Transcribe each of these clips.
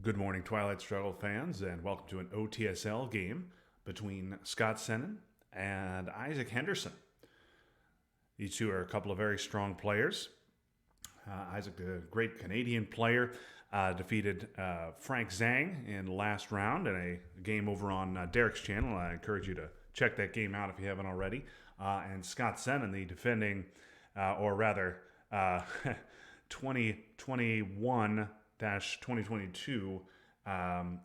Good morning, Twilight Struggle fans, and welcome to an OTSL game between Scott Senen and Isaac Henderson. These two are a couple of very strong players. Isaac, a great Canadian player, defeated Frank Zhang in the last round in a game over on Derek's channel. I encourage you to check that game out if you haven't already. And Scott Senen, the defending, or rather, 2021 2022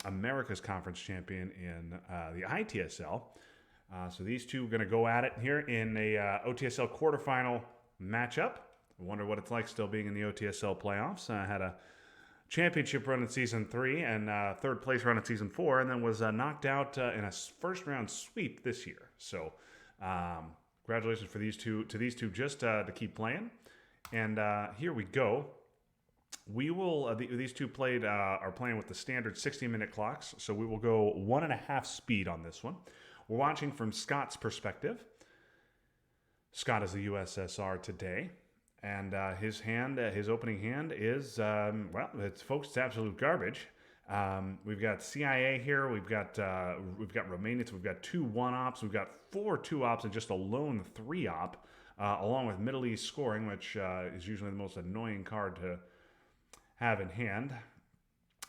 America's Conference champion in the ITSL. So these two are going to go at it here in a OTSL quarterfinal matchup. I wonder what it's like still being in the OTSL playoffs. I had a championship run in Season 3 and third place run in Season 4, and then was knocked out in a first round sweep this year. So congratulations for these two just to keep playing. And here we go. We will. These two are playing with the standard 60-minute clocks, so we will go 1.5 speed on this one. We're watching from Scott's perspective. Scott is the USSR today, and his opening hand is it's absolute garbage. We've got CIA here. We've got Romanians. We've got 2 1-ops. We've got 4 2-ops and just a lone 3-op, along with Middle East scoring, which is usually the most annoying card to have in hand,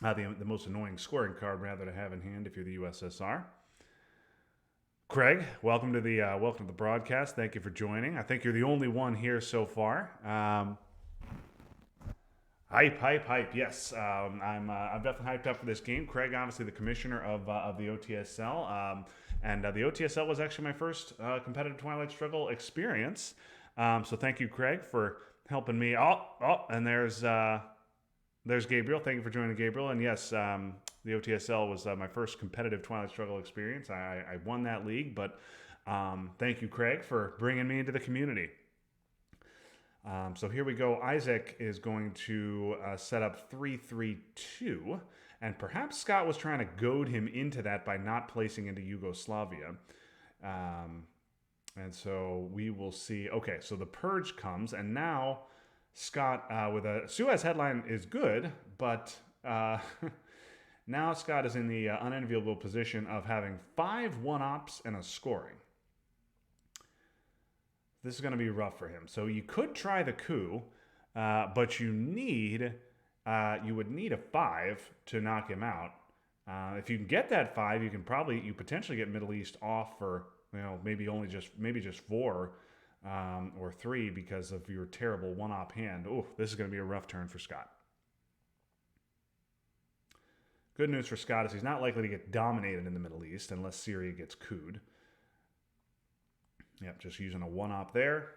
the most annoying scoring card rather to have in hand if you're the USSR. Craig, welcome to the broadcast. Thank you for joining. I think you're the only one here so far. Hype. Yes, I'm definitely hyped up for this game. Craig, obviously the commissioner of the OTSL, and the OTSL was actually my first competitive Twilight Struggle experience. So thank you, Craig, for helping me. And there's Gabriel. Thank you for joining, Gabriel. And yes, the OTSL was my first competitive Twilight Struggle experience. I won that league, but thank you, Craig, for bringing me into the community. So here we go. Isaac is going to set up 3-3-2, and perhaps Scott was trying to goad him into that by not placing into Yugoslavia. And so we will see. Okay, so the purge comes, and now Scott with a Suez headline is good, but now Scott is in the unenviable position of having 5 1-ops and a scoring. This is going to be rough for him. So you could try the coup, but you would need a 5 to knock him out. If you can get that 5, you potentially get Middle East off for maybe just 4. Or 3 because of your terrible 1-op hand. Oh, this is going to be a rough turn for Scott. Good news for Scott is he's not likely to get dominated in the Middle East unless Syria gets couped. Yep, just using a 1-op there.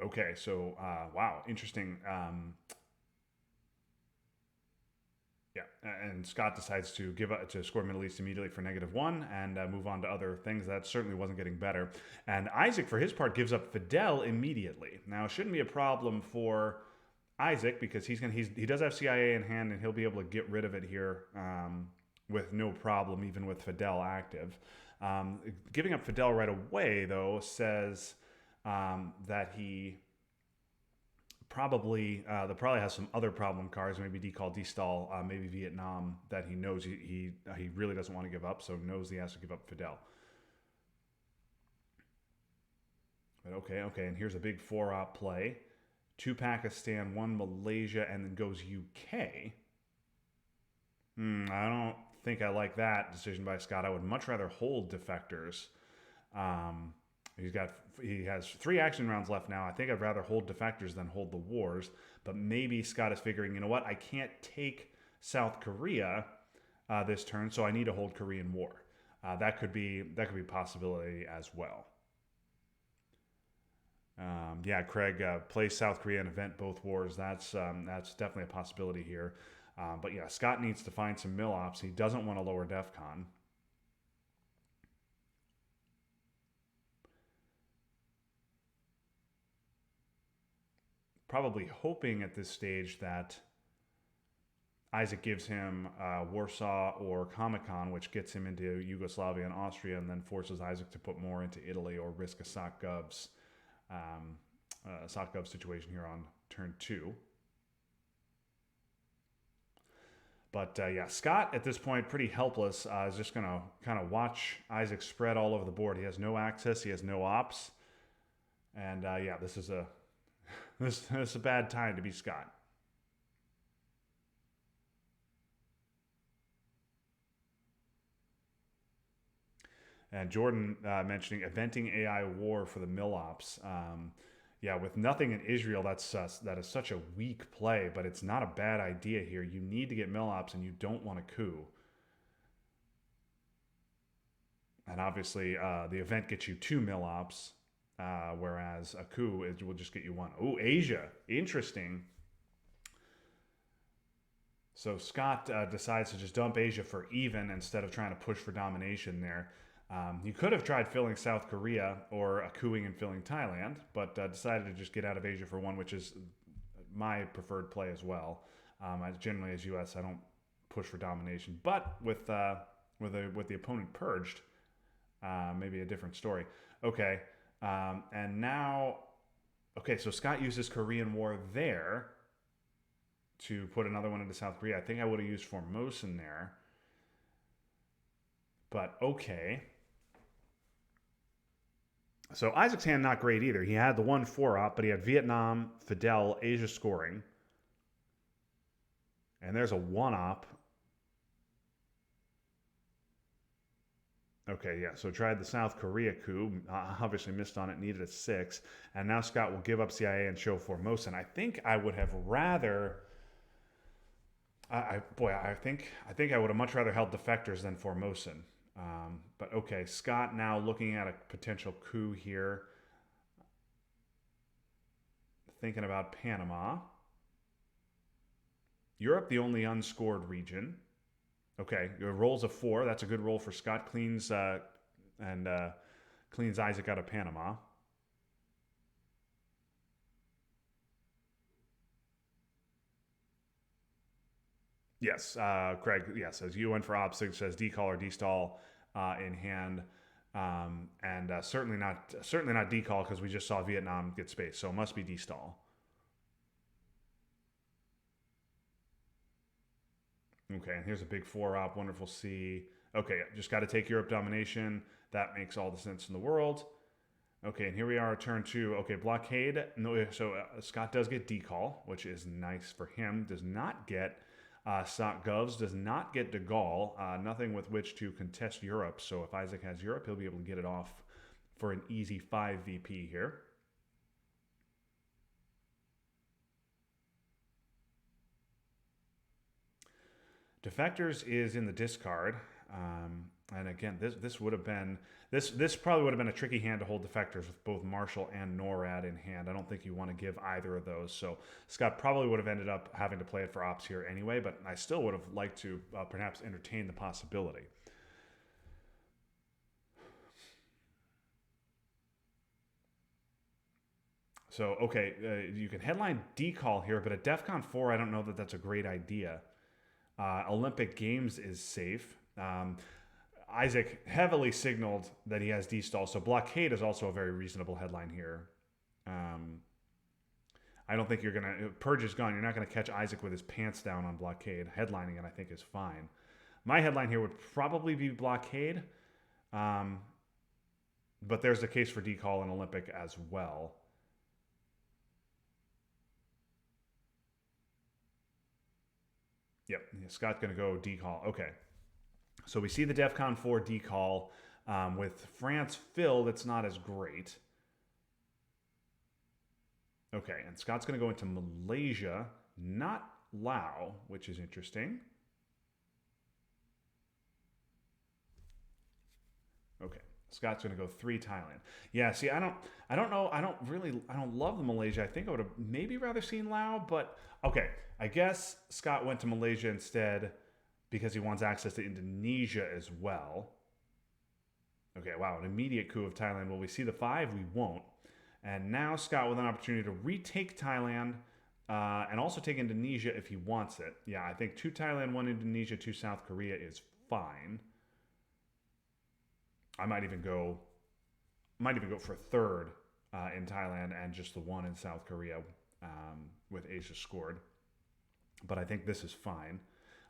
Okay, so wow, interesting. Yeah, and Scott decides to score Middle East immediately for -1 and move on to other things. That certainly wasn't getting better. And Isaac, for his part, gives up Fidel immediately. Now, it shouldn't be a problem for Isaac because he does have CIA in hand, and he'll be able to get rid of it here with no problem, even with Fidel active. Giving up Fidel right away, though, says that he probably has some other problem cards, maybe Decall, Destall, maybe Vietnam, that he knows he really doesn't want to give up, so knows he has to give up Fidel. But okay, and here's a big 4-op play. 2 Pakistan, 1 Malaysia, and then goes UK. I don't think I like that decision by Scott. I would much rather hold defectors. He has 3 action rounds left now. I think I'd rather hold defectors than hold the wars. But maybe Scott is figuring, you know what? I can't take South Korea this turn, so I need to hold Korean War. That could be a possibility as well. Craig plays South Korea and event both wars. That's definitely a possibility here. But yeah, Scott needs to find some mill-ops. He doesn't want to lower DEFCON. probably hoping at this stage that Isaac gives him Warsaw or Comecon, which gets him into Yugoslavia and Austria, and then forces Isaac to put more into Italy or risk a Sotgov's situation here on turn 2. But yeah, Scott at this point pretty helpless. Is just going to kind of watch Isaac spread all over the board. He has no access. He has no ops. And yeah, this is a this is a bad time to be Scott. And Jordan mentioning eventing AI war for the mill ops. Yeah, with nothing in Israel, that is such a weak play, but it's not a bad idea here. You need to get mill ops, and you don't want a coup. And obviously, the event gets you 2 mill ops, whereas a coup will just get you 1. Oh, Asia, interesting. So Scott decides to just dump Asia for even instead of trying to push for domination there. You could have tried filling South Korea or cooing and filling Thailand, but decided to just get out of Asia for 1, which is my preferred play as well. Generally, as U.S., I don't push for domination, but with the opponent purged, maybe a different story. Okay, and now, okay, so Scott uses Korean War there to put another one into South Korea. I think I would have used Formosan there, but okay. So Isaac's hand not great either. He had the 1-4 op, but he had Vietnam, Fidel, Asia scoring. And there's a 1 op. Okay, yeah, so tried the South Korea coup. Obviously missed on it, needed a 6. And now Scott will give up CIA and show Formosan. I think I would have rather... I think I would have much rather held defectors than Formosan. But okay, Scott now looking at a potential coup here. Thinking about Panama. Europe, the only unscored region. Okay, rolls a 4. That's a good roll for Scott. Cleans cleans Isaac out of Panama. Yes, Craig. Yes, says you went for opposite. Says decall or destall in hand, and certainly not decall because we just saw Vietnam get space, so it must be destall. Okay, and here's a big 4 op. Wonderful C. Okay, just got to take Europe domination. That makes all the sense in the world. Okay, and here we are, turn 2. Okay, blockade. No, so Scott does get decall, which is nice for him. Does not get Sotgovs, does not get de Gaulle, nothing with which to contest Europe. So if Isaac has Europe, he'll be able to get it off for an easy 5 VP here. Defectors is in the discard. And again, this would have been this probably would have been a tricky hand to hold defectors with both Marshall and NORAD in hand. I don't think you want to give either of those. So Scott probably would have ended up having to play it for ops here anyway, but I still would have liked to perhaps entertain the possibility. So, okay, you can headline decall here, but at DEF CON 4, I don't know that that's a great idea. Olympic Games is safe. Isaac heavily signaled that he has destall, so blockade is also a very reasonable headline here. I don't think you're going to... Purge is gone. You're not going to catch Isaac with his pants down on blockade. Headlining it, I think, is fine. My headline here would probably be blockade, but there's the case for decall and Olympic as well. Yep, Scott's going to go decall. Okay. So we see the DEF CON 4 decall. With France filled, it's not as great. Okay, and Scott's going to go into Malaysia, not Laos, which is interesting. Okay, Scott's going to go 3 Thailand. Yeah, see, I don't know. I don't love the Malaysia. I think I would have maybe rather seen Laos, but okay. I guess Scott went to Malaysia instead because he wants access to Indonesia as well. Okay, wow, an immediate coup of Thailand. Will we see the 5? We won't. And now Scott with an opportunity to retake Thailand and also take Indonesia if he wants it. Yeah, I think 2 Thailand, 1 Indonesia, 2 South Korea is fine. I might even go for 3rd in Thailand and just the 1 in South Korea with Asia scored. But I think this is fine.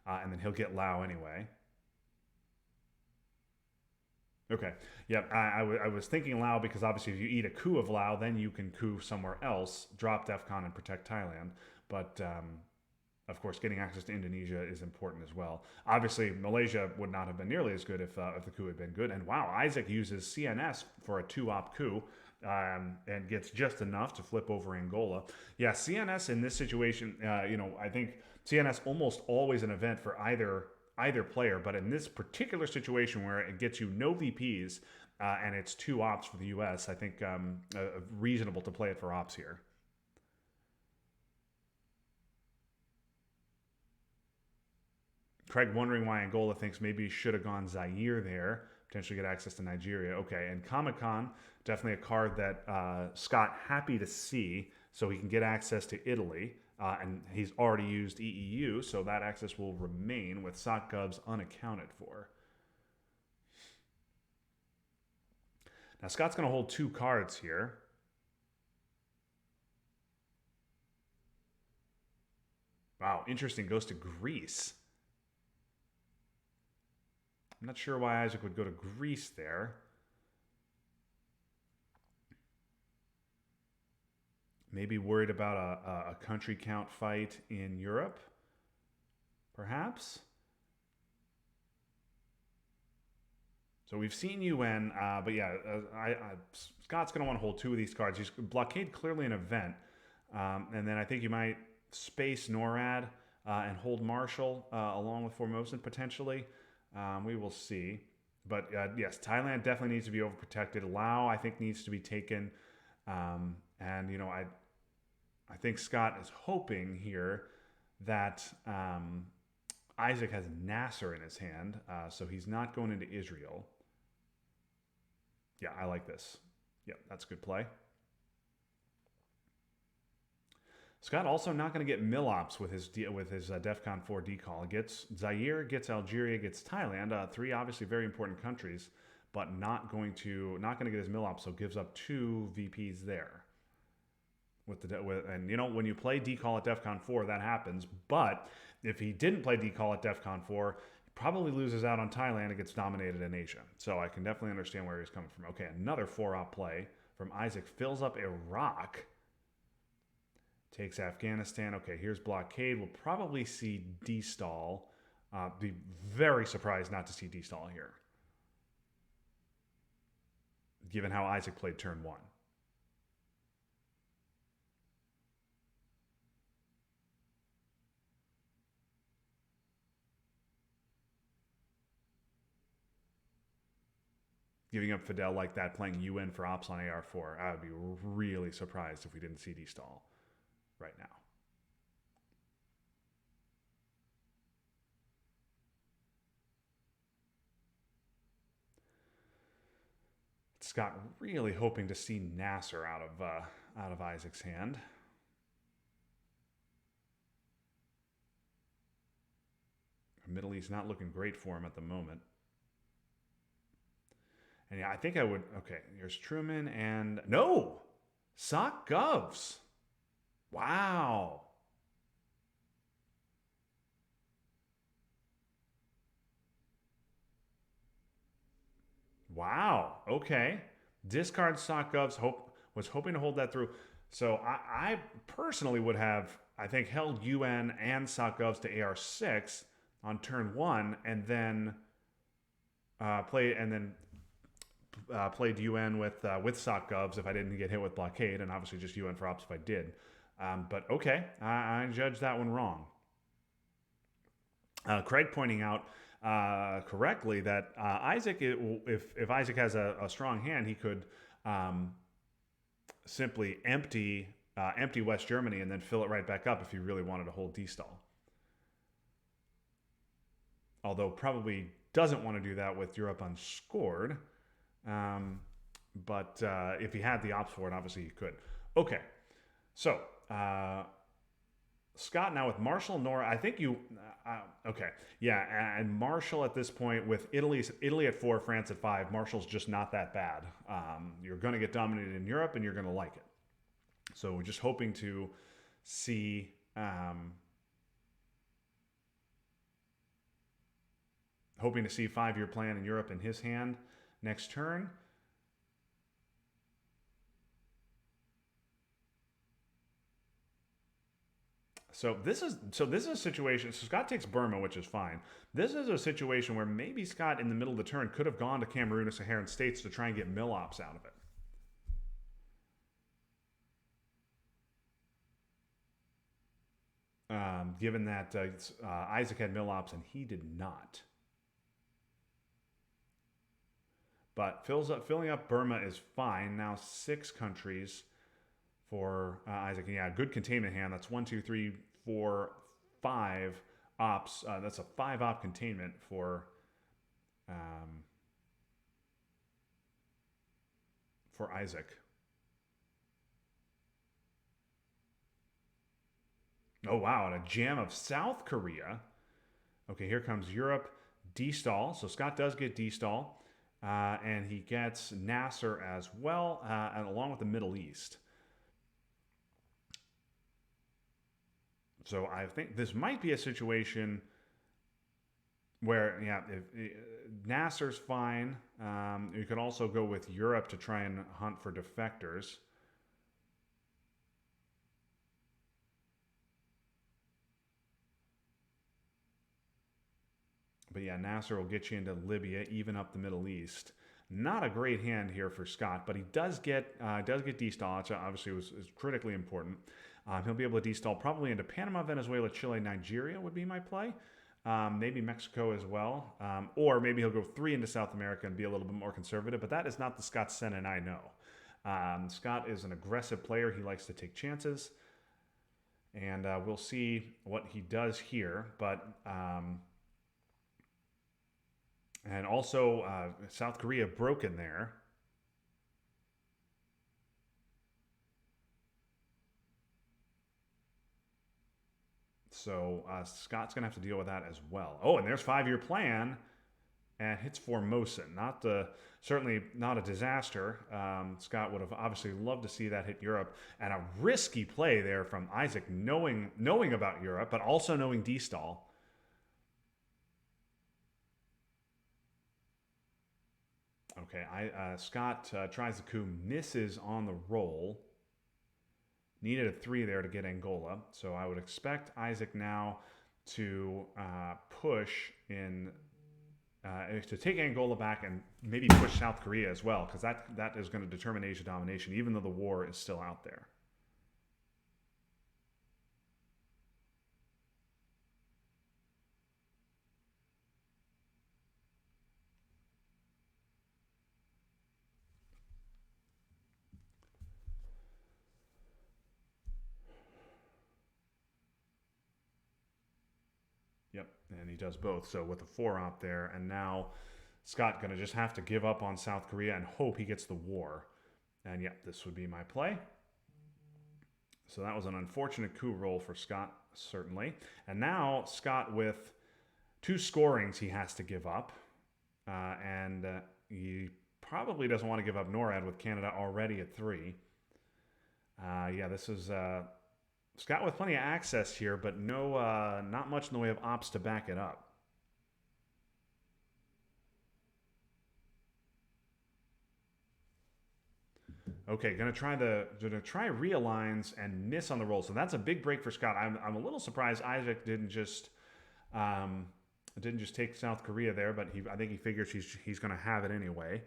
And then he'll get Lao anyway. Okay. Yep. I was thinking Lao because obviously if you eat a coup of Lao, then you can coup somewhere else, drop DEFCON and protect Thailand. But of course, getting access to Indonesia is important as well. Obviously, Malaysia would not have been nearly as good if the coup had been good. And wow, Isaac uses CNS for a 2-op coup. And gets just enough to flip over Angola. Yeah, CNS in this situation, I think CNS almost always an event for either player, but in this particular situation where it gets you no VPs and it's 2 ops for the US, I think reasonable to play it for ops here. Craig wondering why Angola thinks maybe he should have gone Zaire there, potentially get access to Nigeria. Okay, and Comic Con, definitely a card that Scott happy to see, so he can get access to Italy. And he's already used EEU, so that access will remain with SOC Govs unaccounted for. Now Scott's going to hold 2 cards here. Wow, interesting. Goes to Greece. I'm not sure why Isaac would go to Greece there. Maybe worried about a country count fight in Europe, perhaps. So we've seen UN, but yeah, Scott's going to want to hold 2 of these cards. He's blockade clearly an event, and then I think you might space NORAD and hold Marshall along with Formosan potentially. We will see. But yes, Thailand definitely needs to be overprotected. Lao, I think, needs to be taken. And, I think Scott is hoping here that Isaac has Nasser in his hand, so he's not going into Israel. Yeah, I like this. Yeah, that's a good play. Scott also not going to get Milops with his DEFCON 4 decall. Gets Zaire, gets Algeria, gets Thailand. 3 obviously very important countries, but not going to get his Milops, so gives up 2 VPs there. When you play decall at DEFCON 4, that happens. But if he didn't play decall at DEFCON 4, he probably loses out on Thailand and gets dominated in Asia. So I can definitely understand where he's coming from. Okay, another 4-op play from Isaac. Fills up Iraq. Takes Afghanistan. Okay, here's blockade. We'll probably see D-stall. Be very surprised not to see D-stall here, given how Isaac played turn 1. Giving up Fidel like that, playing UN for ops on AR4. I would be really surprised if we didn't see D-stall right now. Scott really hoping to see Nasser out of Isaac's hand. Middle East not looking great for him at the moment. And yeah, I think I would. Okay, here's Truman and no, SOC Govs. Wow. Wow. Okay. Discard SOC Govs. Was hoping to hold that through. So I personally would have, I think, held UN and SOC Govs to AR6 on turn 1, and then played UN with SOC Govs if I didn't get hit with blockade, and obviously just UN for ops if I did. But okay, I judged that one wrong. Craig pointing out correctly that Isaac, if Isaac has a strong hand, he could simply empty West Germany and then fill it right back up if he really wanted to hold D-stall. Although probably doesn't want to do that with Europe unscored. But if he had the ops for it, obviously he could. Okay, so Scott now with Marshall, Nora. I think you. Okay, yeah, and Marshall at this point with Italy at 4, France at 5. Marshall's just not that bad. You're going to get dominated in Europe, and you're going to like it. So we're just hoping to see. Hoping to see 5-year plan in Europe in his hand next turn. So this is a situation. So Scott takes Burma, which is fine. This is a situation where maybe Scott in the middle of the turn could have gone to Cameroon or Saharan states to try and get mill ops out of it. Given that Isaac had mill ops and he did not. But filling up Burma is fine. Now 6 countries for Isaac. And yeah, good containment hand. That's 1, 2, 3, 4, 5 ops. That's a 5 op containment for Isaac. Oh wow, and a jam of South Korea. Okay, here comes Europe. D-stall. So Scott does get D-stall. And he gets Nasser as well, and along with the Middle East. So I think this might be a situation where, yeah, if Nasser's fine. You could also go with Europe to try and hunt for defectors. But yeah, Nasser will get you into Libya, even up the Middle East. Not a great hand here for Scott, but he does get D-stall, which obviously is critically important. He'll be able to D-stall probably into Panama, Venezuela, Chile, Nigeria would be my play. Maybe Mexico as well. Or maybe he'll go 3 into South America and be a little bit more conservative, but that is not the Scott Senen I know. Scott is an aggressive player. He likes to take chances. And we'll see what he does here. But... and also, South Korea broken there. So Scott's going to have to deal with that as well. Oh, and there's 5-year plan. And hits Formosan. Certainly not a disaster. Scott would have obviously loved to see that hit Europe. And a risky play there from Isaac, knowing about Europe, but also knowing D-stall. Okay, Scott tries the coup, misses on the roll. Needed a 3 there to get Angola. So I would expect Isaac now to push in, to take Angola back and maybe push South Korea as well, because that is going to determine Asia domination, even though the war is still out there. Yep, and he does both. So with the 4 op there, and now Scott going to just have to give up on South Korea and hope he gets the war. And yeah, this would be my play. So that was an unfortunate coup roll for Scott, certainly. And now Scott with 2 scorings he has to give up. And he probably doesn't want to give up NORAD with Canada already at 3. Yeah, this is... Scott with plenty of access here, but not much in the way of ops to back it up. Okay, gonna try realigns and miss on the roll. So that's a big break for Scott. I'm a little surprised Isaac didn't just take South Korea there, but I think he figures he's gonna have it anyway.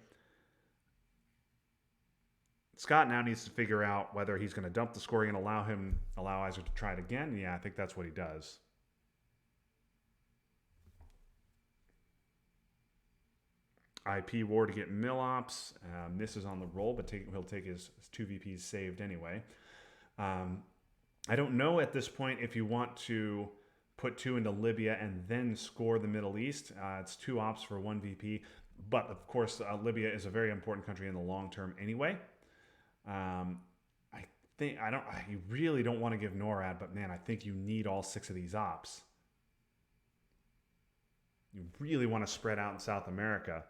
Scott now needs to figure out whether he's going to dump the scoring and allow Isaac to try it again. Yeah, I think that's what he does. IP war to get mill ops. Misses on the roll, but he'll take his 2 VPs saved anyway. I don't know at this point if you want to put 2 into Libya and then score the Middle East. It's 2 ops for 1 VP. But of course, Libya is a very important country in the long term anyway. Um, I think I don't. You really don't want to give NORAD, but man, I think you need all 6 of these ops. You really want to spread out in South America.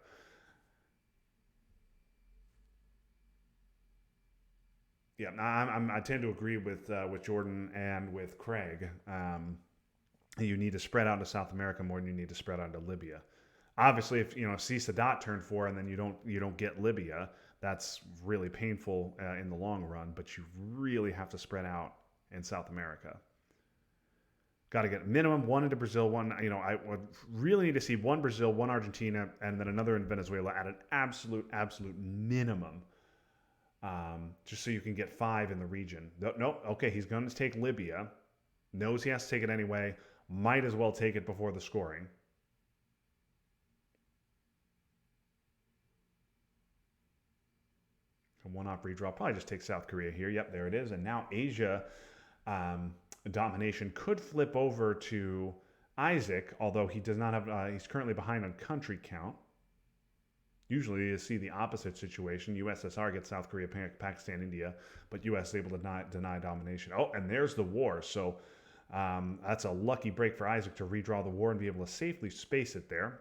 Yeah, I tend to agree with Jordan and with Craig. You need to spread out to South America more than you need to spread out to Libya. Obviously, if see Sadat turn 4 and then you don't get Libya, that's really painful in the long run. But you really have to spread out in South America. Got to get minimum 1 into Brazil, one. I would really need to see 1 Brazil, 1 Argentina, and then another in Venezuela at an absolute minimum. Just so you can get 5 in the region. Nope. Okay, he's going to take Libya. Knows he has to take it anyway. Might as well take it before the scoring. So 1 op redraw. Probably just take South Korea here. Yep, there it is. And now Asia domination could flip over to Isaac, although he does not have. He's currently behind on country count. Usually you see the opposite situation. USSR gets South Korea, Pakistan, India, but US is able to deny domination. Oh, and there's the war. So that's a lucky break for Isaac to redraw the war and be able to safely space it there.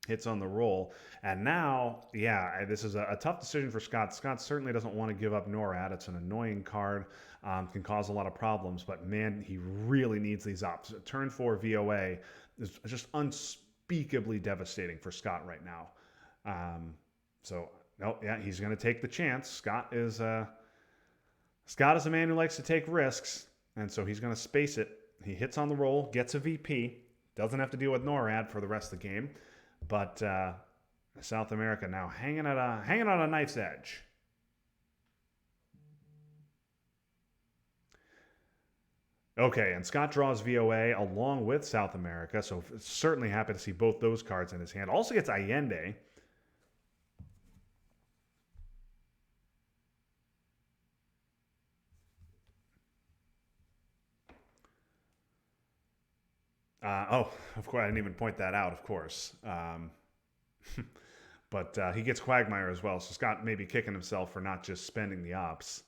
Hits on the roll. And now, yeah, this is a tough decision for Scott. Scott certainly doesn't want to give up NORAD. It's an annoying card, can cause a lot of problems, but man, he really needs these ops. Turn 4 VOA is just unspeakably devastating for Scott right now. He's going to take the chance. Scott is a man who likes to take risks, and so he's going to space it. He hits on the roll, gets a VP, doesn't have to deal with NORAD for the rest of the game, but South America now hanging on a knife's edge. Okay, and Scott draws VOA along with South America, so certainly happy to see both those cards in his hand. Also gets Allende. Of course, I didn't even point that out, of course. But he gets Quagmire as well, so Scott may be kicking himself for not just spending the ops.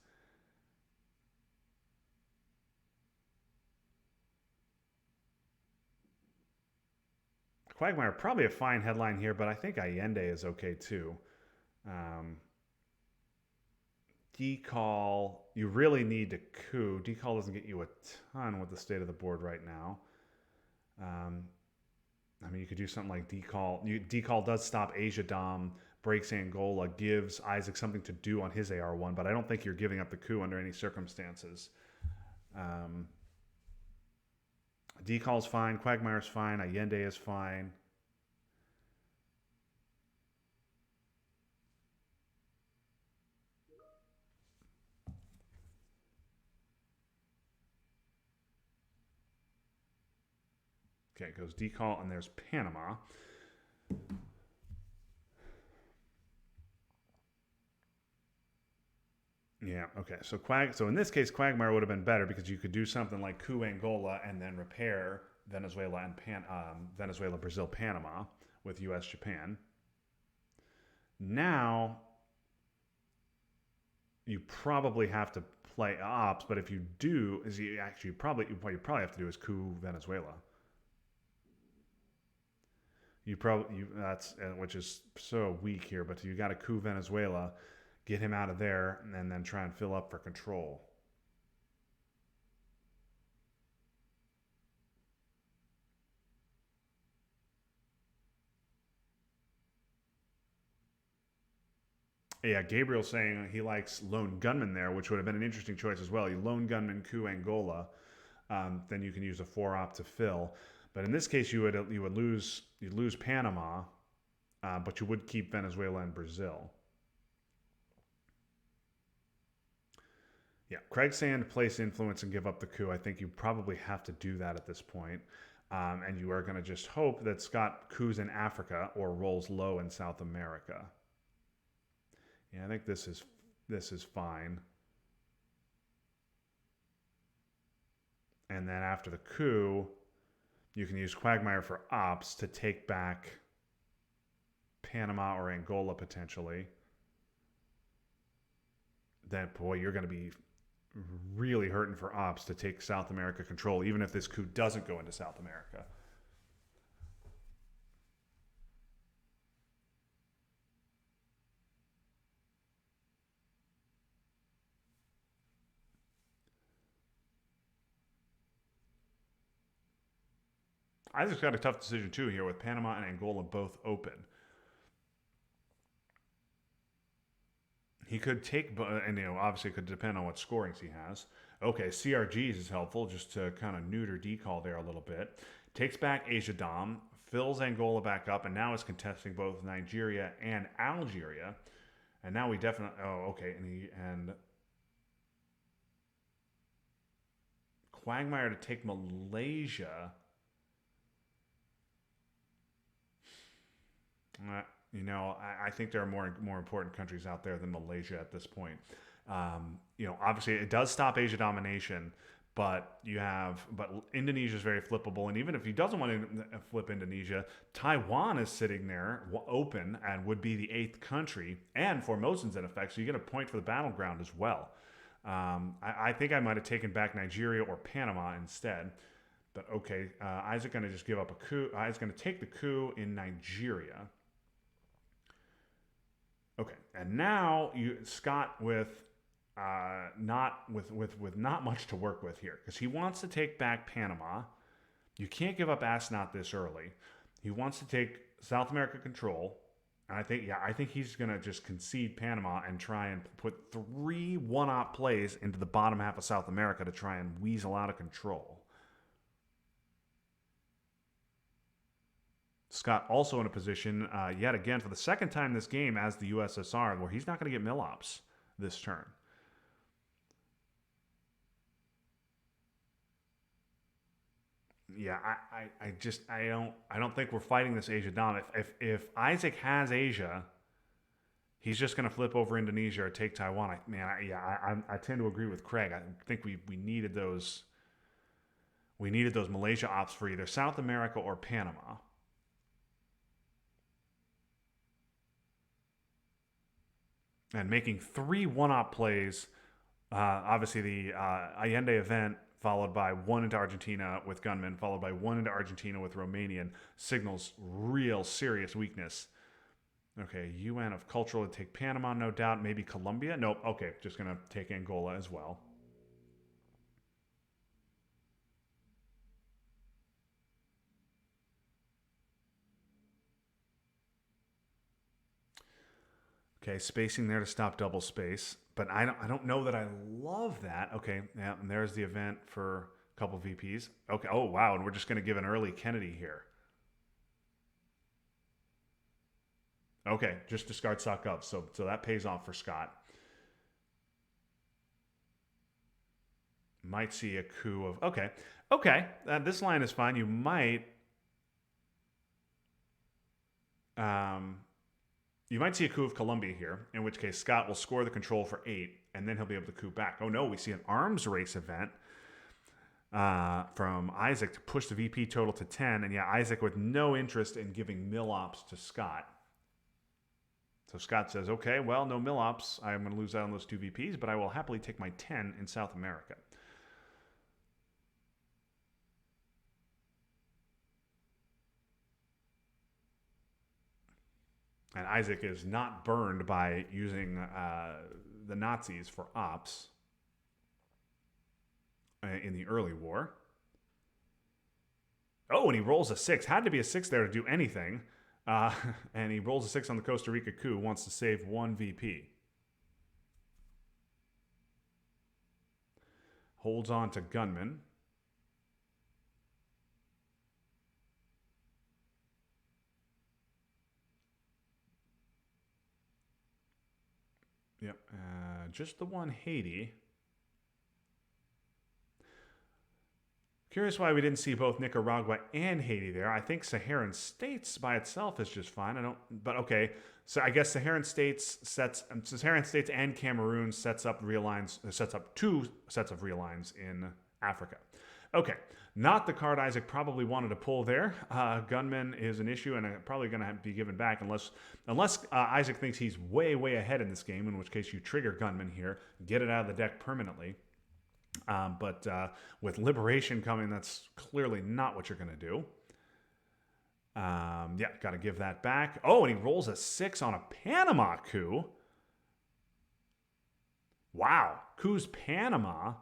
Quagmire, probably a fine headline here, but I think Allende is okay too. Decall, you really need to coup. Decall doesn't get you a ton with the state of the board right now. You could do something like Decall. Decall does stop Asia Dom, breaks Angola, gives Isaac something to do on his AR1, but I don't think you're giving up the coup under any circumstances. Decall's fine, Quagmire's fine, Allende is fine. Okay, it goes Decall, and there's Panama. Yeah, okay. So in this case, Quagmire would have been better because you could do something like coup Angola and then repair Venezuela and Venezuela, Brazil, Panama with U.S. Japan. Now you probably have to play ops, but if you do, what you probably have to do is coup Venezuela. Which is so weak here, but you got to coup Venezuela, get him out of there, and then try and fill up for control. Yeah, Gabriel's saying he likes lone gunman there, which would have been an interesting choice as well. You lone gunman coup Angola, then you can use a 4-op to fill. But in this case, you'd lose Panama, but you would keep Venezuela and Brazil. Yeah, Craig saying place influence and give up the coup. I think you probably have to do that at this point. And you are going to just hope that Scott coups in Africa or rolls low in South America. Yeah, I think this is fine. And then after the coup, you can use Quagmire for ops to take back Panama or Angola potentially, then boy, you're going to be really hurting for ops to take South America control, even if this coup doesn't go into South America. Isaac's got a tough decision too here with Panama and Angola both open. He could take, and obviously it could depend on what scorings he has. Okay, CRGs is helpful just to kind of neuter decall there a little bit. Takes back Asia Dom, fills Angola back up, and now is contesting both Nigeria and Algeria. And now we definitely, okay, and Quagmire to take Malaysia. I think there are more important countries out there than Malaysia at this point. Obviously it does stop Asia domination, but Indonesia is very flippable, and even if he doesn't want to flip Indonesia, Taiwan is sitting there open and would be the 8th country, and Formosan's in effect, so you get a point for the battleground as well. I think I might have taken back Nigeria or Panama instead. But okay, Isaac going to just give up a coup. Isaac's going to take the coup in Nigeria. Okay, and now Scott with not much to work with here, because he wants to take back Panama. You can't give up Asnot this early. He wants to take South America control. And I think he's going to just concede Panama and try and put 3 one-op plays into the bottom half of South America to try and weasel out of control. Scott also in a position, yet again, for the second time this game as the USSR, where he's not going to get mill-ops this turn. Yeah, I don't think we're fighting this Asia Dom. If Isaac has Asia, he's just going to flip over Indonesia or take Taiwan. I tend to agree with Craig. I think we needed those. We needed those Malaysia ops for either South America or Panama. And making 3 one-op plays. Obviously, the Allende event, followed by 1 into Argentina with gunmen, followed by 1 into Argentina with Romanian, signals real serious weakness. Okay, UN of Cultural to take Panama, no doubt. Maybe Colombia? Nope. Okay, just going to take Angola as well. Okay, spacing there to stop double space. But I don't know that I love that. Okay, yeah, and there's the event for a couple VPs. Okay, oh wow, and we're just going to give an early Kennedy here. Okay, just discard sock up. So that pays off for Scott. Might see a coup of... Okay, this line is fine. You might... You might see a coup of Colombia here, in which case Scott will score the control for 8, and then he'll be able to coup back. Oh no, we see an arms race event from Isaac to push the VP total to 10, and yeah, Isaac with no interest in giving mill-ops to Scott. So Scott says, okay, well, no mill-ops. I'm going to lose out on those 2 VPs, but I will happily take my 10 in South America. And Isaac is not burned by using the Nazis for ops in the early war. Oh, and he rolls a 6. Had to be a 6 there to do anything. And he rolls a 6 on the Costa Rica coup, wants to save 1 VP. Holds on to gunman. Yep, just the one Haiti. Curious why we didn't see both Nicaragua and Haiti there. I think Saharan States by itself is just fine. But okay. So I guess Saharan States and Cameroon sets up 2 sets of realigns in Africa. Okay, Not the card Isaac probably wanted to pull there. Gunman is an issue and probably going to be given back unless Isaac thinks he's way, way ahead in this game, in which case you trigger Gunman here, get it out of the deck permanently. But with Liberation coming, that's clearly not what you're going to do. Yeah, got to give that back. Oh, and he rolls a 6 on a Panama coup. Wow. Coup's Panama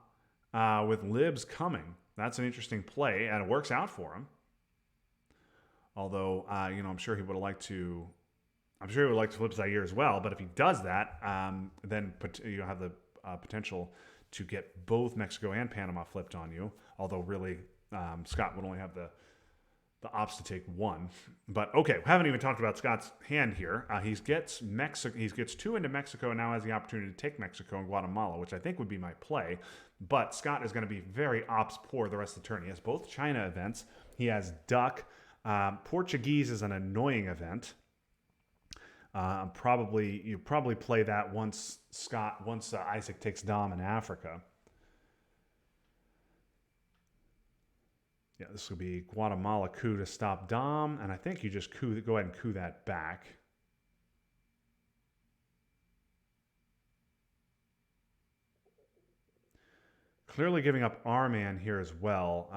with Libs coming. That's an interesting play, and it works out for him. Although, I'm sure he would have liked to. I'm sure he would like to flip Zaire as well. But if he does that, then you have the potential to get both Mexico and Panama flipped on you. Although, really, Scott would only have the ops to take one. But okay, we haven't even talked about Scott's hand here. He gets 2 into Mexico and now has the opportunity to take Mexico and Guatemala, which I think would be my play. But Scott is going to be very ops poor the rest of the turn. He has both China events. He has Duck. Portuguese is an annoying event. You probably play that once Isaac takes Dom in Africa. Yeah, this will be Guatemala coup to stop Dom, and I think you just go ahead and coup that back. Clearly giving up R-Man here as well.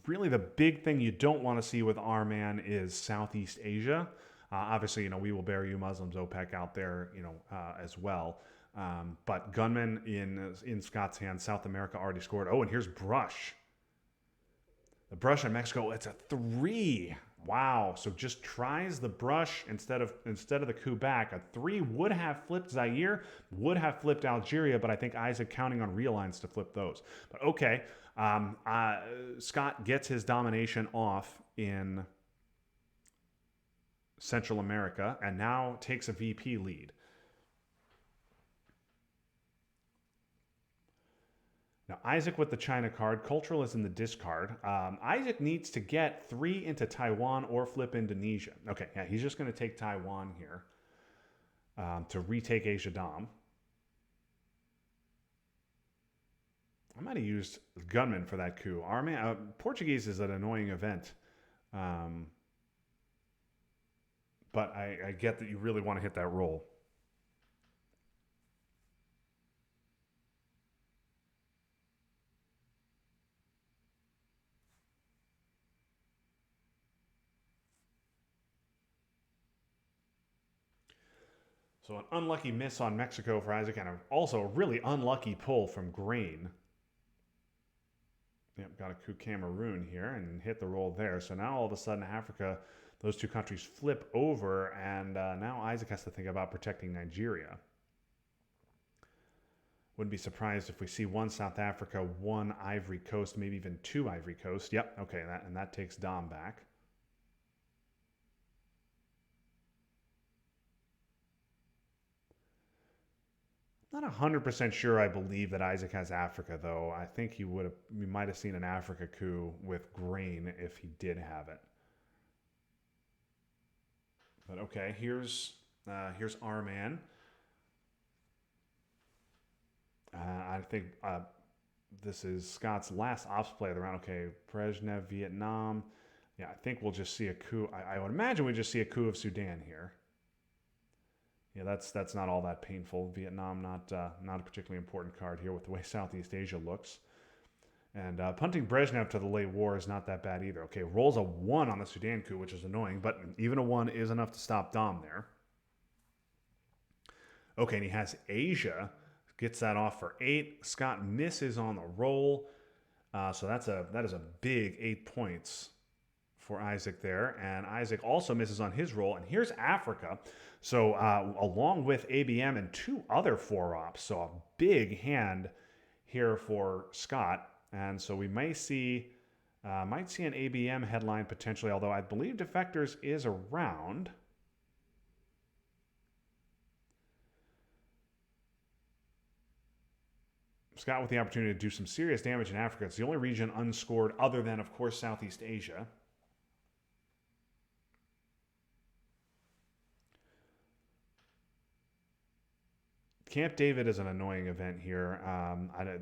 Really the big thing you don't want to see with R-Man is Southeast Asia. Obviously, we will bear you Muslims, OPEC out there, as well. But Gunman in Scott's hand, South America already scored. Oh, and here's Brush. The Brush in Mexico, it's a 3. Wow. So just tries the Brush instead of the coup back. A 3 would have flipped Zaire, would have flipped Algeria, but I think Isaac counting on real lines to flip those. But okay, Scott gets his domination off in Central America and now takes a VP lead. Now, Isaac with the China card. Cultural is in the discard. Isaac needs to get 3 into Taiwan or flip Indonesia. Okay, yeah, he's just going to take Taiwan here to retake Asia Dom. I might have used Gunman for that coup. Portuguese is an annoying event. But I get that you really want to hit that roll. So an unlucky miss on Mexico for Isaac, and also a really unlucky pull from Grain. Yep, got a coup Cameroon here and hit the roll there. So now all of a sudden Africa, those two countries flip over, and now Isaac has to think about protecting Nigeria. Wouldn't be surprised if we see 1 South Africa, 1 Ivory Coast, maybe even 2 Ivory Coast. Yep, okay, that takes Dom back. Not 100% sure I believe that Isaac has Africa, though. I think we might have seen an Africa coup with Grain if he did have it. But okay, here's R-Man. I think this is Scott's last ops play of the round. Okay, Brezhnev, Vietnam. Yeah, I think we'll just see a coup. I would imagine we just see a coup of Sudan here. Yeah, that's not all that painful. Vietnam, not a particularly important card here with the way Southeast Asia looks. And punting Brezhnev to the late war is not that bad either. Okay, rolls a 1 on the Sudan coup, which is annoying, but even a 1 is enough to stop Dom there. Okay, and he has Asia. Gets that off for 8. Scott misses on the roll. So that is a big 8 points for Isaac there. And Isaac also misses on his roll. And here's Africa. So along with ABM and 2 other 4-ops. So a big hand here for Scott. And so we might see an ABM headline potentially, although I believe Defectors is around. Scott with the opportunity to do some serious damage in Africa. It's the only region unscored other than, of course, Southeast Asia. Camp David is an annoying event here.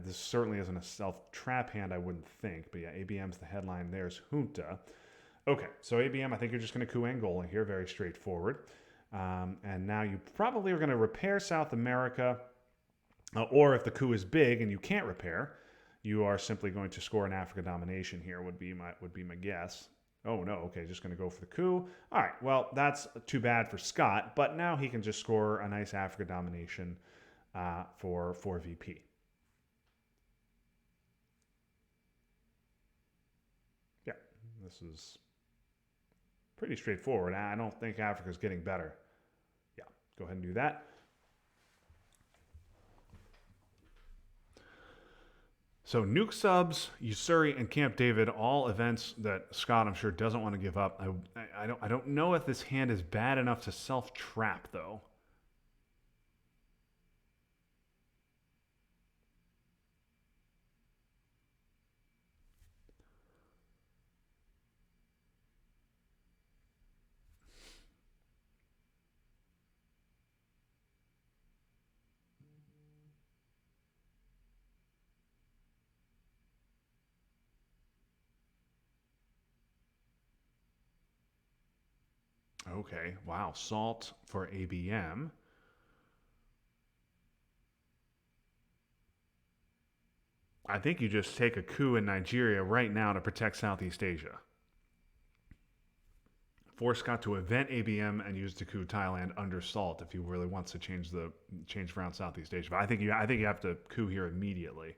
This certainly isn't a self-trap hand, I wouldn't think. But yeah, ABM's the headline. There's Junta. Okay, so ABM, I think you're just going to coup Angola here. Very straightforward. And now you probably are going to repair South America. Or if the coup is big and you can't repair, you are simply going to score an Africa domination here, would be my guess. Oh, no. Okay, just going to go for the coup. All right, well, that's too bad for Scott, but now he can just score a nice Africa domination for VP. Yeah, this is pretty straightforward. I don't think Africa's getting better. Yeah, go ahead and do that. So Nuke Subs, Usuri, and Camp David, all events that Scott, I'm sure, doesn't want to give up. I don't know if this hand is bad enough to self-trap, though. Okay, wow, Salt for ABM. I think you just take a coup in Nigeria right now to protect Southeast Asia. Force Scott to event ABM and use the coup Thailand under Salt if he really wants to change around Southeast Asia. But I think you have to coup here immediately.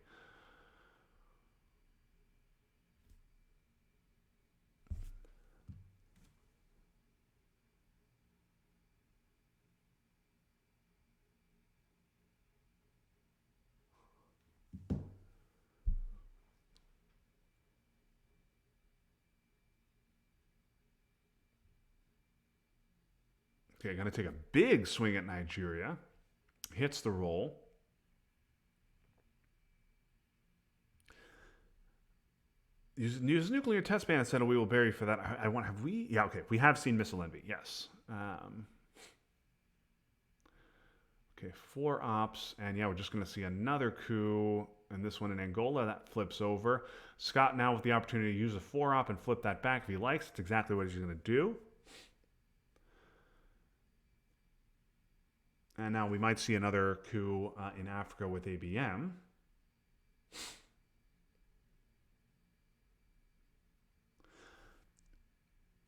Okay, going to take a big swing at Nigeria. Hits the roll. Use nuclear test ban instead of we will bury for that. Have we? Yeah, okay. We have seen Missile Envy, yes. Okay, 4 ops. And yeah, we're just going to see another coup. And this one in Angola, that flips over. Scott now with the opportunity to use a 4 op and flip that back if he likes. It's exactly what he's going to do. And now we might see another coup in Africa with ABM.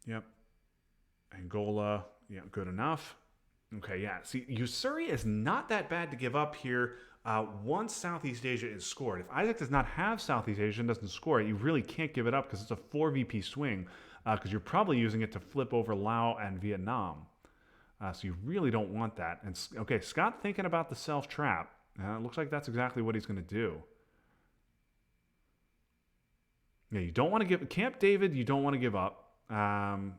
Yep. Angola, yeah, good enough. Okay, yeah. See, Usuri is not that bad to give up here once Southeast Asia is scored. If Isaac does not have Southeast Asia and doesn't score it, you really can't give it up because it's a 4 VP swing because you're probably using it to flip over Laos and Vietnam. So you really don't want that. And okay, Scott thinking about the self-trap. It looks like that's exactly what he's going to do. Yeah, you don't want to give... Camp David, you don't want to give up. Nuke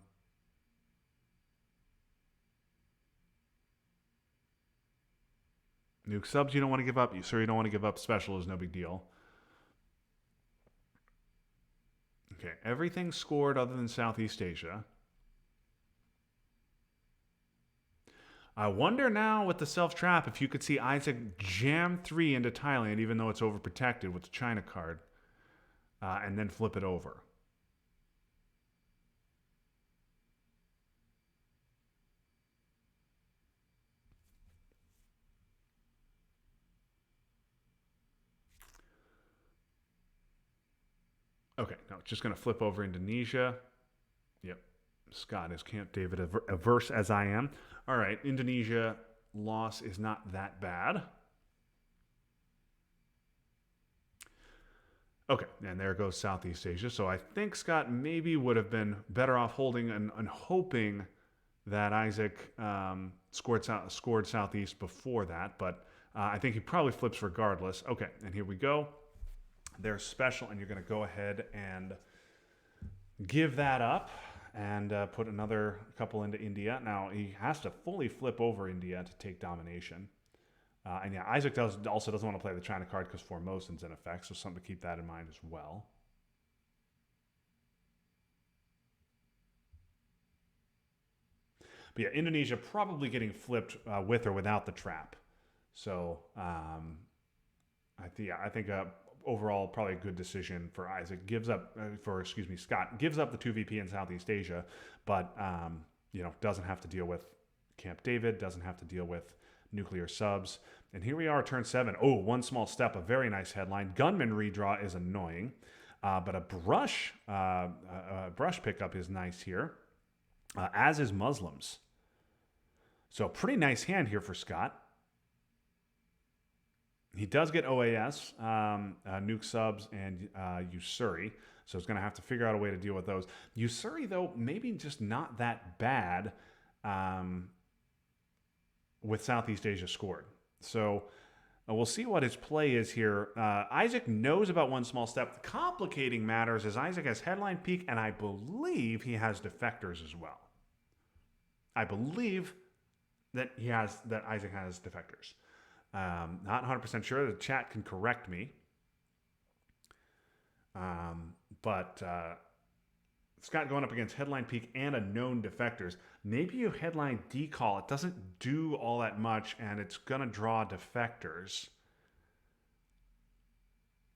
Subs, you don't want to give up. You don't want to give up. Special is no big deal. Okay, everything scored other than Southeast Asia. I wonder now with the self-trap if you could see Isaac jam 3 into Thailand even though it's overprotected with the China card and then flip it over. Okay, no, it's just going to flip over Indonesia. Yep. Scott is Camp David averse as I am. All right, Indonesia loss is not that bad. Okay, and there goes Southeast Asia. So I think Scott maybe would have been better off holding and hoping that Isaac scored Southeast before that. But I think he probably flips regardless. Okay, and here we go. They're special, and you're going to go ahead and give that up and put another couple into India. Now, he has to fully flip over India to take domination. And yeah, Isaac also doesn't want to play the China card because Formosan's in effect, so something to keep that in mind as well. But yeah, Indonesia probably getting flipped with or without the trap. So I think overall probably a good decision for Isaac. Gives up Scott gives up the 2 VP in Southeast Asia, but doesn't have to deal with Camp David, doesn't have to deal with nuclear subs. And here we are, turn 7. Oh, one small step, a very nice headline. Gunman redraw is annoying, but a brush pickup is nice here, as is Muslims. So pretty nice hand here for Scott. He does get OAS, nuke subs, and Usuri. So he's going to have to figure out a way to deal with those. Usuri, though, maybe just not that bad with Southeast Asia scored. So we'll see what his play is here. Isaac knows about one small step. The complicating matters is Isaac has headline peak, and I believe he has defectors as well. I believe that Isaac has defectors. Not 100% sure. The chat can correct me. But Scott going up against headline peak and a known defectors. Maybe you headline decall. It doesn't do all that much, and it's going to draw defectors.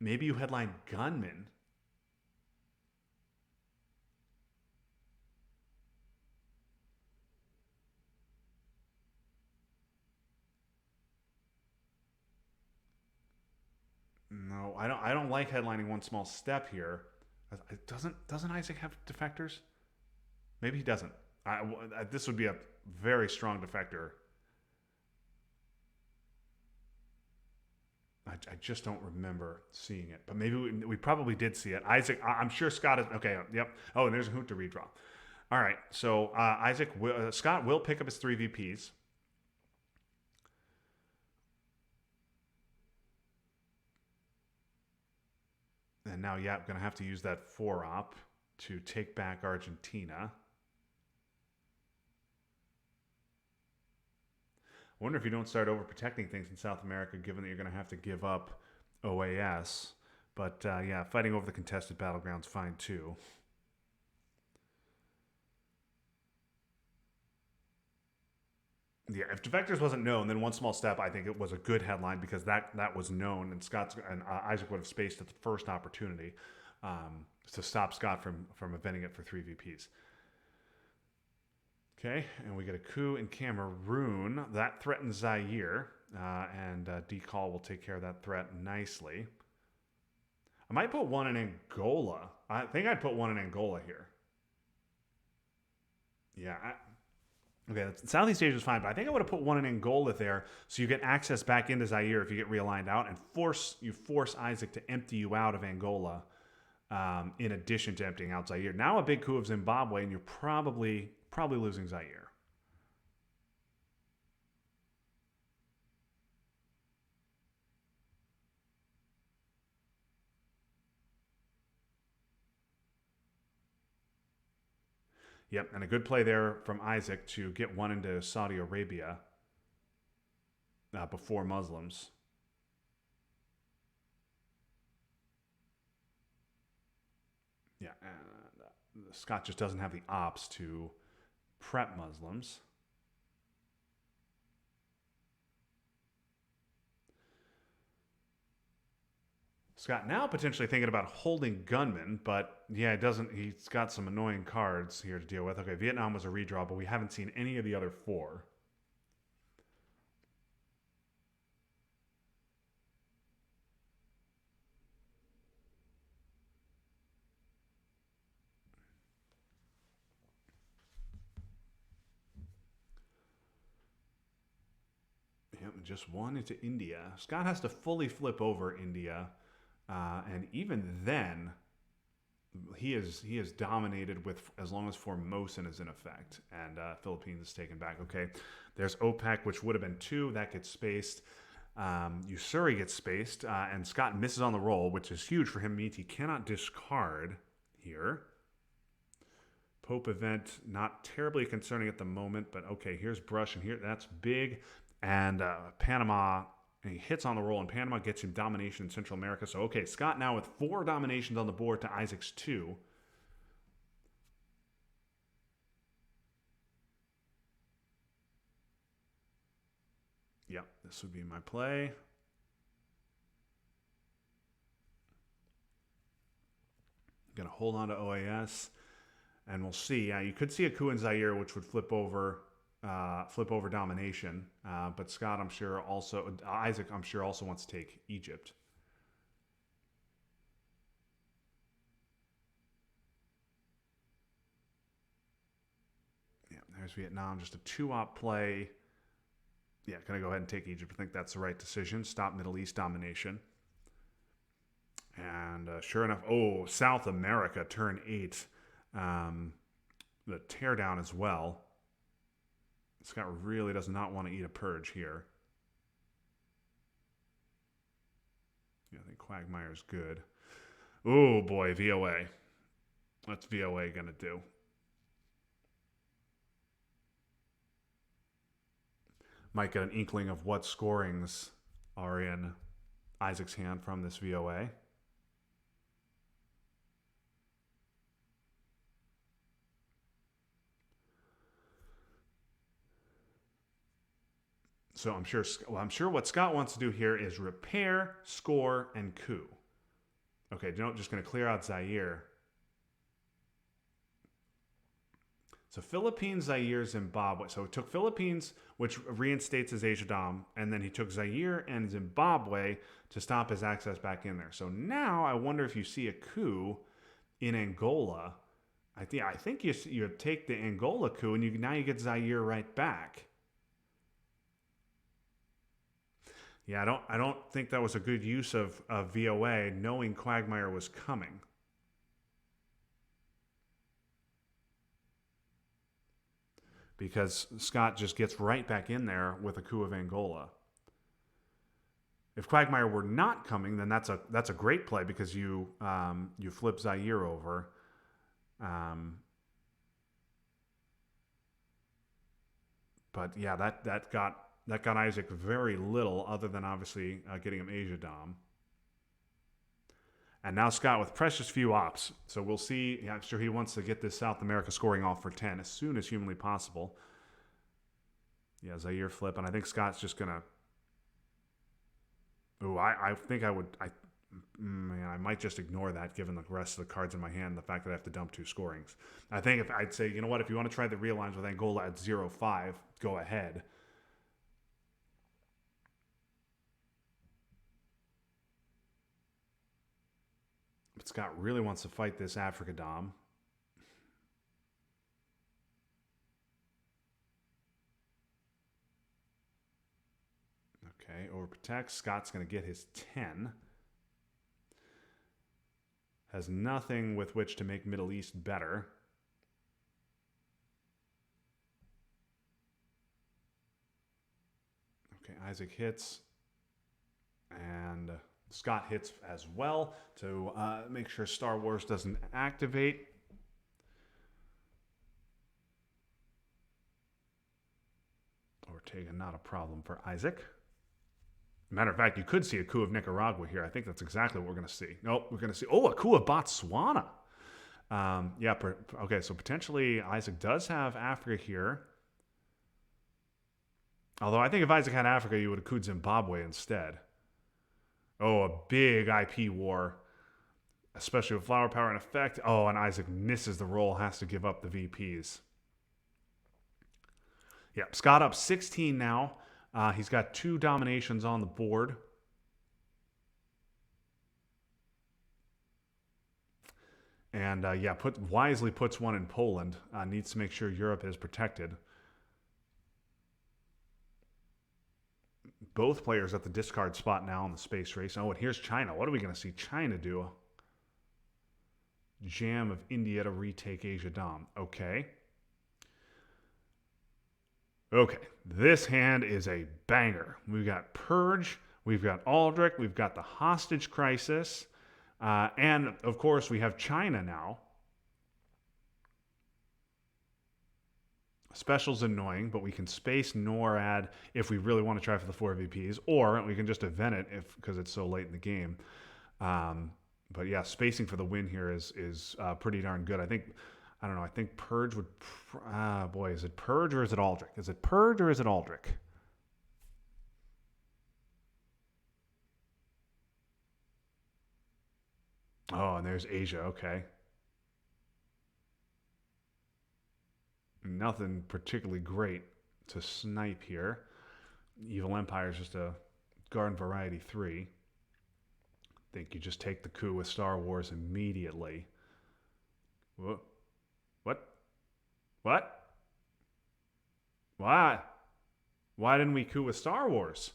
Maybe you headline gunman. No, I don't like headlining one small step here. Doesn't Isaac have defectors? Maybe he doesn't. This would be a very strong defector. I just don't remember seeing it, but maybe we probably did see it. Isaac, I'm sure Scott is okay. Yep. Oh, and there's a hoot to redraw. All right, so Scott will pick up his 3 VPs. And now, yeah, I'm going to have to use that 4-op to take back Argentina. I wonder if you don't start overprotecting things in South America, given that you're going to have to give up OAS. But, yeah, fighting over the contested battleground's fine, too. Yeah, if defectors wasn't known, then one small step, I think it was a good headline because that was known, and Isaac would have spaced at the first opportunity to stop Scott from eventing it for 3 VPs. Okay, and we get a coup in Cameroon. That threatens Zaire, and decall will take care of that threat nicely. I might put one in Angola. I think I'd put one in Angola here. Yeah, okay, Southeast Asia is fine, but I think I would have put one in Angola there so you get access back into Zaire if you get realigned out, and force Isaac to empty you out of Angola in addition to emptying out Zaire. Now a big coup of Zimbabwe, and you're probably losing Zaire. Yep, and a good play there from Isaac to get one into Saudi Arabia before Muslims. Yeah, Scott just doesn't have the ops to prep Muslims. Scott now potentially thinking about holding gunman, but yeah, it doesn't. He's got some annoying cards here to deal with. Okay, Vietnam was a redraw, but we haven't seen any of the other 4. Yep, just one into India. Scott has to fully flip over India. And even then, he is dominated with as long as Formosan is in effect, and Philippines is taken back. Okay, there's OPEC, which would have been 2. That gets spaced. Usuri gets spaced, and Scott misses on the roll, which is huge for him. Means he cannot discard here. Pope event, not terribly concerning at the moment, but okay, here's Brush, and here that's big. And Panama. And he hits on the roll, and Panama gets him domination in Central America. So, okay, Scott now with 4 dominations on the board to Isaac's 2. Yep, this would be my play. Going to hold on to OAS, and we'll see. Yeah, you could see a coup in Zaire, which would flip over domination. But Scott, I'm sure also Isaac, I'm sure also wants to take Egypt. Yeah, there's Vietnam, just a 2-op play. Yeah, gonna go ahead and take Egypt. I think that's the right decision. Stop Middle East domination. And sure enough, South America, turn 8. The teardown as well. Scott really does not want to eat a purge here. Yeah, I think Quagmire's good. Oh boy, VOA. What's VOA gonna do? Might get an inkling of what scorings are in Isaac's hand from this VOA. So I'm sure what Scott wants to do here is repair, score, and coup. Okay, just going to clear out Zaire. So Philippines, Zaire, Zimbabwe. So it took Philippines, which reinstates his Asia Dom, and then he took Zaire and Zimbabwe to stop his access back in there. So now I wonder if you see a coup in Angola. I think you take the Angola coup, and now you get Zaire right back. Yeah, I don't think that was a good use of VOA, knowing Quagmire was coming. Because Scott just gets right back in there with a coup of Angola. If Quagmire were not coming, then that's a great play because you flip Zaire over. But yeah, that got Isaac very little, other than obviously getting him Asia Dom. And now Scott with precious few ops. So we'll see. Yeah, I'm sure he wants to get this South America scoring off for 10 as soon as humanly possible. Yeah, Zaire flip. And I think Scott's just going to... I think I would... I might just ignore that given the rest of the cards in my hand, the fact that I have to dump 2 scorings. I think if I'd say, you know what, if you want to try the realigns with Angola at 0-5, go ahead. But Scott really wants to fight this Africa Dom. Okay, overprotects. Scott's going to get his 10. Has nothing with which to make Middle East better. Okay, Isaac hits. And Scott hits as well to make sure Star Wars doesn't activate. Ortega, not a problem for Isaac. Matter of fact, you could see a coup of Nicaragua here. I think that's exactly what we're going to see. Nope, we're going to see... a coup of Botswana. Okay, so potentially Isaac does have Africa here. Although I think if Isaac had Africa, you would have couped Zimbabwe instead. A big IP war. Especially with flower power in effect. And Isaac misses the roll, has to give up the VPs. Yep, Scott up 16 now. He's got 2 dominations on the board. And wisely puts one in Poland. Needs to make sure Europe is protected. Both players at the discard spot now in the space race. And here's China. What are we going to see China do? Jam of India to retake Asia Dom. Okay, this hand is a banger. We've got Purge, we've got Aldrich, we've got the hostage crisis, and of course we have China now. Special's annoying, but we can space NORAD if we really want to try for the 4 VPs, or we can just event it because it's so late in the game. But yeah, spacing for the win here is pretty darn good. I think Purge would... is it Purge or is it Aldrich? Is it Purge or is it Aldrich? Oh, and there's Asia. Okay. Nothing particularly great to snipe here. Evil Empire is just a garden variety 3. I think you just take the coup with Star Wars immediately. What? What? What? Why? Why didn't we coup with Star Wars?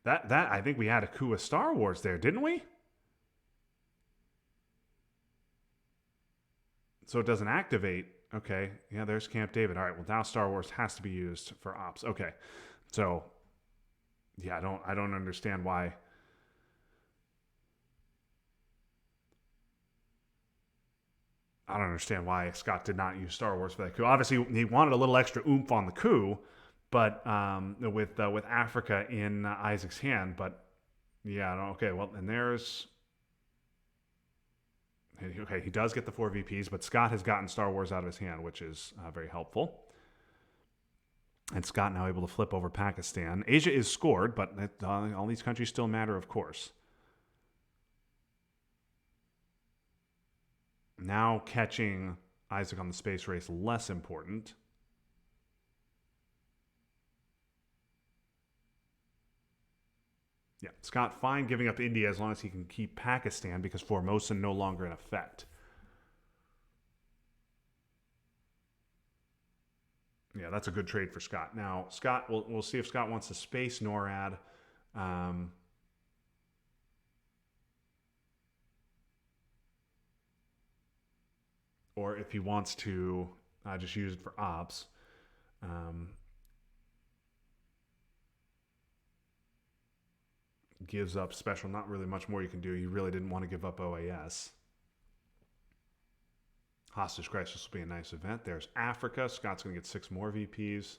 That I think we had a coup with Star Wars there, didn't we? So it doesn't activate. Okay. Yeah, there's Camp David. All right. Well, now Star Wars has to be used for ops. Okay. So yeah, I don't understand why. I don't understand why Scott did not use Star Wars for that coup. Obviously, he wanted a little extra oomph on the coup, but with Africa in Isaac's hand. But yeah, okay. Well, and there's okay. He does get the 4 VPs, but Scott has gotten Star Wars out of his hand, which is very helpful. And Scott now able to flip over Pakistan. Asia is scored, but all these countries still matter, of course. Now catching Isaac on the space race less important. Yeah, Scott fine giving up India as long as he can keep Pakistan because Formosa no longer in effect. Yeah, that's a good trade for Scott. Now, Scott, we'll see if Scott wants to space NORAD. Um, or if he wants to just use it for ops. Um, gives up special. Not really much more you can do. You really didn't want to give up OAS. Hostage crisis will be a nice event. There's Africa. Scott's going to get 6 more VPs.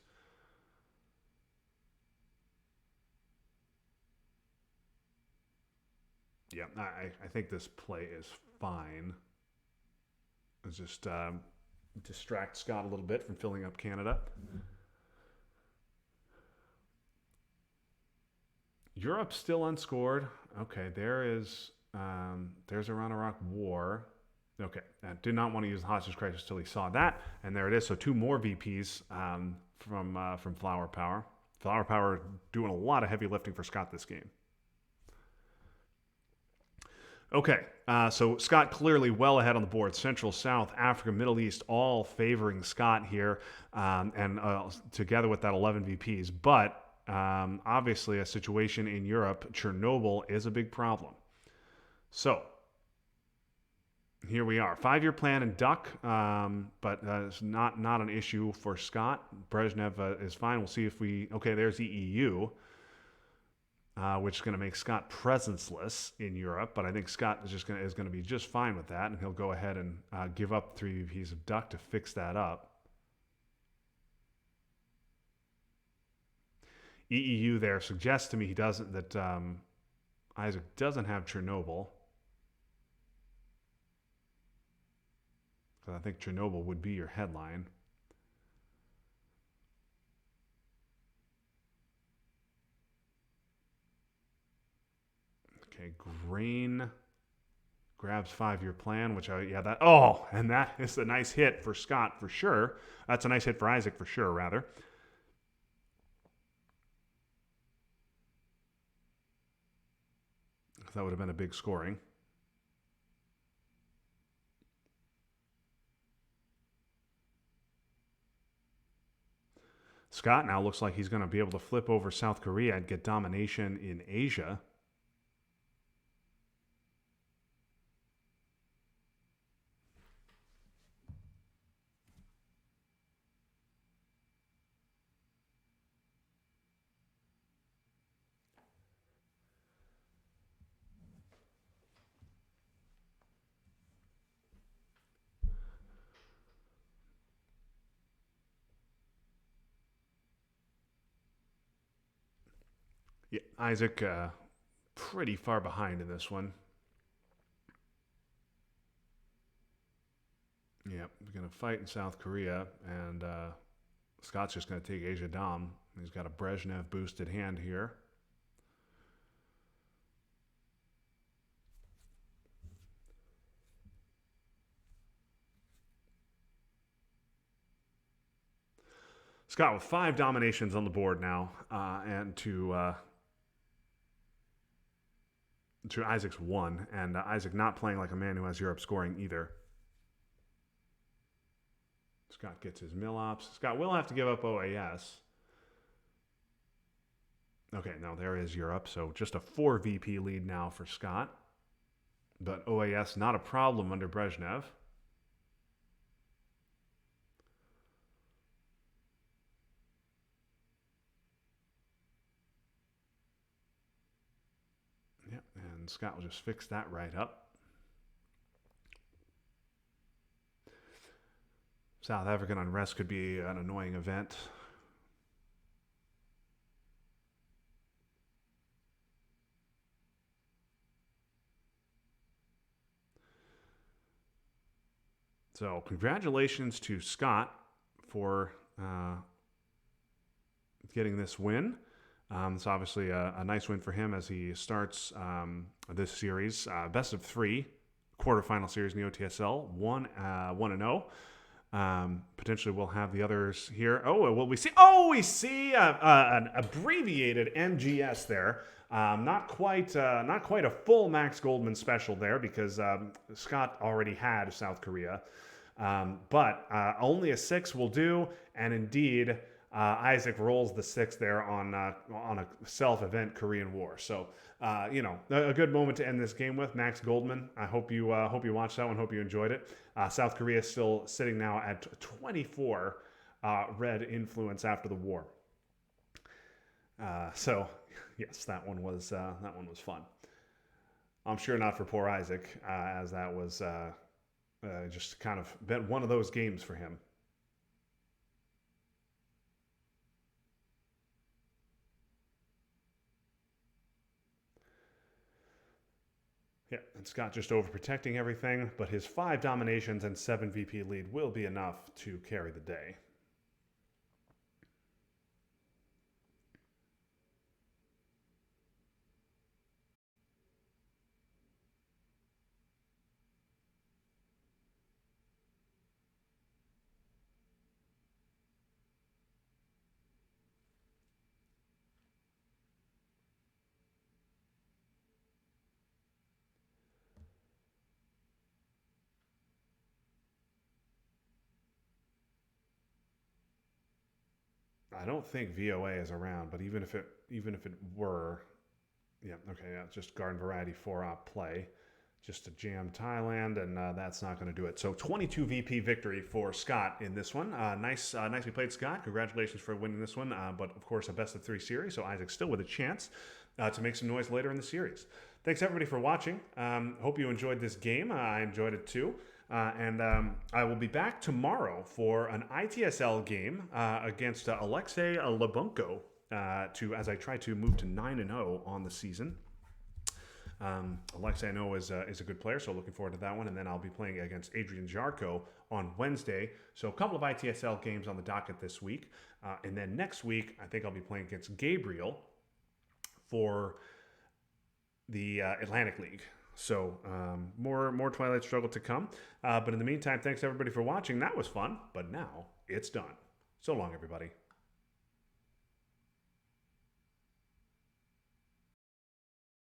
Yeah, I think this play is fine. Let's just distract Scott a little bit from filling up Canada. Europe still unscored. Okay, there's Iran-Iraq war. Okay, did not want to use the hostage crisis till he saw that, and there it is. So 2 more VPs from Flower Power. Flower Power doing a lot of heavy lifting for Scott this game. Okay, so Scott clearly well ahead on the board. Central, South, Africa, Middle East, all favoring Scott here, and together with that 11 VPs. But obviously, a situation in Europe, Chernobyl is a big problem. So here we are. 5-year plan and duck, but it's not an issue for Scott. Brezhnev is fine. We'll see if we. Okay, there's the EU. Which is going to make Scott presenceless in Europe, but I think Scott is going to be just fine with that, and he'll go ahead and give up 3 VPs of duck to fix that up. EEU there suggests to me he doesn't that Isaac doesn't have Chernobyl. So I think Chernobyl would be your headline. Okay, Grain grabs 5-year plan, which and that is a nice hit for Scott for sure. That's a nice hit for Isaac for sure, rather. That would have been a big scoring. Scott now looks like he's going to be able to flip over South Korea and get domination in Asia. Yeah, Isaac pretty far behind in this one. Yeah, we're going to fight in South Korea, and Scott's just going to take Asia Dom. He's got a Brezhnev boosted hand here. Scott with 5 dominations on the board now, and to Isaac's 1, and Isaac not playing like a man who has Europe scoring either. Scott gets his Millops. Scott will have to give up OAS. Okay, no, there is Europe, so just a 4 VP lead now for Scott. But OAS not a problem under Brezhnev. Yep, and Scott will just fix that right up. South African unrest could be an annoying event. So congratulations to Scott for getting this win. It's obviously a nice win for him as he starts this series. Best of 3 quarterfinal series in the OTSL, 1-0. Potentially we'll have the others here. Oh, will we see? Oh, we see an abbreviated MGS there. Not quite a full Max Goldman special there because Scott already had South Korea. But only a 6 will do, and indeed Isaac rolls the 6 there on a self-event Korean War. So a good moment to end this game with. Max Goldman. I hope you watched that one. Hope you enjoyed it. South Korea is still sitting now at 24 red influence after the war. So yes, that one was fun. I'm sure not for poor Isaac, as that was just kind of been one of those games for him. Yeah, and Scott just overprotecting everything, but his 5 dominations and 7 VP lead will be enough to carry the day. I don't think VOA is around, but even if it were, yeah, okay, yeah, just garden variety 4-op play, just to jam Thailand, and that's not going to do it. So 22 VP victory for Scott in this one. Nicely played, Scott. Congratulations for winning this one. But of course, a best of 3 series, so Isaac's still with a chance to make some noise later in the series. Thanks everybody for watching. Hope you enjoyed this game. I enjoyed it too. And I will be back tomorrow for an ITSL game against Alexei Lebunko as I try to move to 9-0 on the season. Alexei, I know, is a good player, so looking forward to that one. And then I'll be playing against Adrian Jarko on Wednesday. So a couple of ITSL games on the docket this week. And then next week, I think I'll be playing against Gabriel for the Atlantic League. So more Twilight Struggle to come. But in the meantime, thanks everybody for watching. That was fun, but now it's done. So long, everybody.